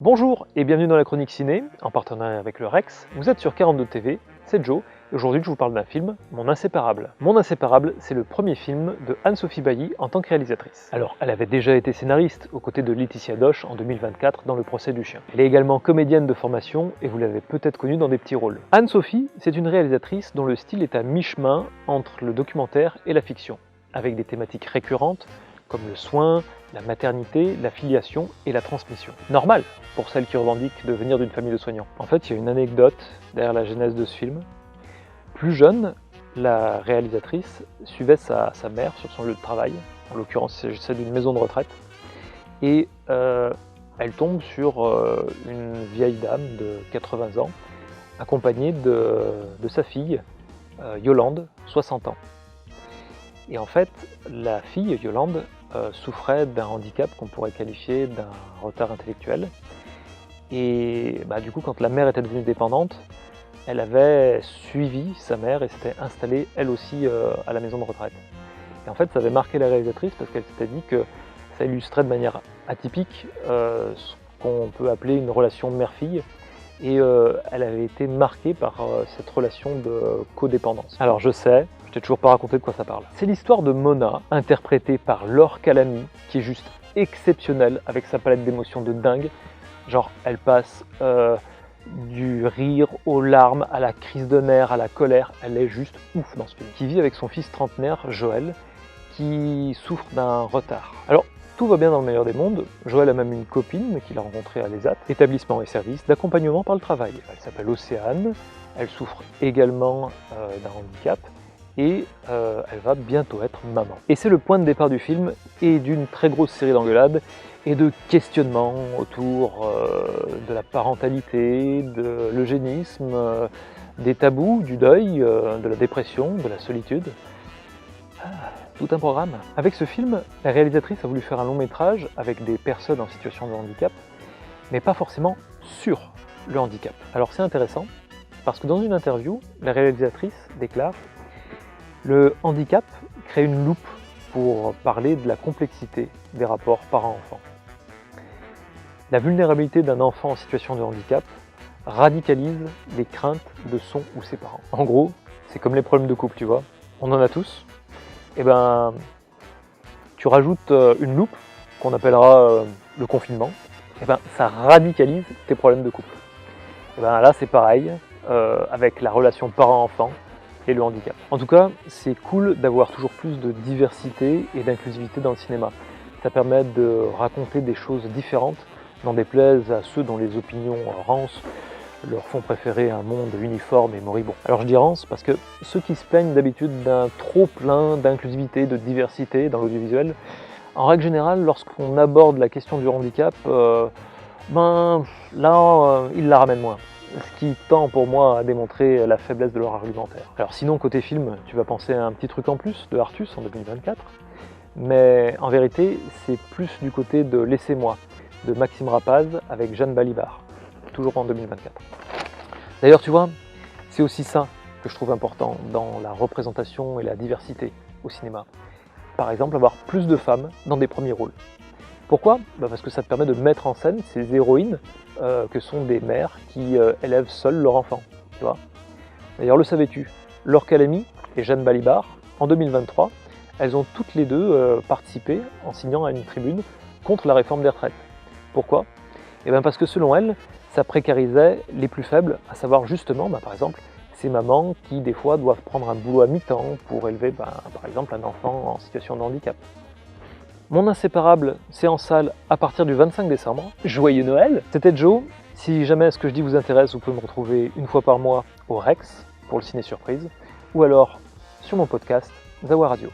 Bonjour et bienvenue dans la chronique ciné, en partenariat avec le Rex. Vous êtes sur 42 TV, c'est Joe, et aujourd'hui je vous parle d'un film, Mon Inséparable. Mon Inséparable, c'est le premier film de Anne-Sophie Bailly en tant que réalisatrice. Alors, elle avait déjà été scénariste aux côtés de Laetitia Doche en 2024 dans Le Procès du chien. Elle est également comédienne de formation et vous l'avez peut-être connue dans des petits rôles. Anne-Sophie, c'est une réalisatrice dont le style est à mi-chemin entre le documentaire et la fiction, avec des thématiques récurrentes comme le soin, la maternité, la filiation et la transmission. Normal pour celle qui revendique de venir d'une famille de soignants. En fait, il y a une anecdote derrière la genèse de ce film. Plus jeune, la réalisatrice suivait sa mère sur son lieu de travail, en l'occurrence il s'agissait d'une maison de retraite, et elle tombe sur une vieille dame de 80 ans, accompagnée de sa fille, Yolande, 60 ans. Et en fait, la fille, Yolande, souffrait d'un handicap qu'on pourrait qualifier d'un retard intellectuel. Et du coup, quand la mère était devenue dépendante, elle avait suivi sa mère et s'était installée elle aussi à la maison de retraite. Et en fait, ça avait marqué la réalisatrice parce qu'elle s'était dit que ça illustrait de manière atypique ce qu'on peut appeler une relation mère-fille. Et elle avait été marquée par cette relation de codépendance. Alors je sais, je t'ai toujours pas raconté de quoi ça parle. C'est l'histoire de Mona, interprétée par Laure Calamy, qui est juste exceptionnelle avec sa palette d'émotions de dingue. Genre, elle passe du rire aux larmes, à la crise de nerfs, à la colère. Elle est juste ouf dans ce film. Qui vit avec son fils trentenaire, Joël, qui souffre d'un retard. Alors, tout va bien dans le meilleur des mondes. Joël a même une copine qu'il a rencontrée à l'ESAT, établissement et service d'accompagnement par le travail. Elle s'appelle Océane, elle souffre également d'un handicap et elle va bientôt être maman. Et c'est le point de départ du film et d'une très grosse série d'engueulades et de questionnements autour de la parentalité, de l'eugénisme, des tabous, du deuil, de la dépression, de la solitude. Tout un programme. Avec ce film, la réalisatrice a voulu faire un long métrage avec des personnes en situation de handicap, mais pas forcément sur le handicap. Alors c'est intéressant, parce que dans une interview, la réalisatrice déclare « Le handicap crée une loupe pour parler de la complexité des rapports parents-enfants. La vulnérabilité d'un enfant en situation de handicap radicalise les craintes de son ou ses parents. » En gros, c'est comme les problèmes de couple, tu vois, on en a tous. Et tu rajoutes une loupe qu'on appellera le confinement, et ça radicalise tes problèmes de couple. Et là c'est pareil avec la relation parent-enfant et le handicap. En tout cas, c'est cool d'avoir toujours plus de diversité et d'inclusivité dans le cinéma. Ça permet de raconter des choses différentes, n'en déplaise à ceux dont les opinions rancent leur font préférer un monde uniforme et moribond. Alors je dis rance parce que ceux qui se plaignent d'habitude d'un trop plein d'inclusivité, de diversité dans l'audiovisuel, en règle générale, lorsqu'on aborde la question du handicap, ils la ramènent moins. Ce qui tend pour moi à démontrer la faiblesse de leur argumentaire. Alors sinon, côté film, tu vas penser à un petit truc en plus de Artus en 2024, mais en vérité, c'est plus du côté de Laissez-moi, de Maxime Rapaz avec Jeanne Balibar, toujours en 2024. D'ailleurs, tu vois, c'est aussi ça que je trouve important dans la représentation et la diversité au cinéma. Par exemple, avoir plus de femmes dans des premiers rôles. Pourquoi ? Parce que ça te permet de mettre en scène ces héroïnes que sont des mères qui élèvent seules leur enfant. Tu vois ? D'ailleurs, le savais-tu ? Laure Calamy et Jeanne Balibar, en 2023, elles ont toutes les deux participé en signant à une tribune contre la réforme des retraites. Pourquoi ? Parce que selon elles, ça précarisait les plus faibles, à savoir justement, par exemple, ces mamans qui des fois doivent prendre un boulot à mi-temps pour élever par exemple un enfant en situation de handicap. Mon Inséparable, c'est en salle à partir du 25 décembre. Joyeux Noël! C'était Joe. Si jamais ce que je dis vous intéresse, vous pouvez me retrouver une fois par mois au Rex pour le Ciné Surprise, ou alors sur mon podcast Zawa Radio.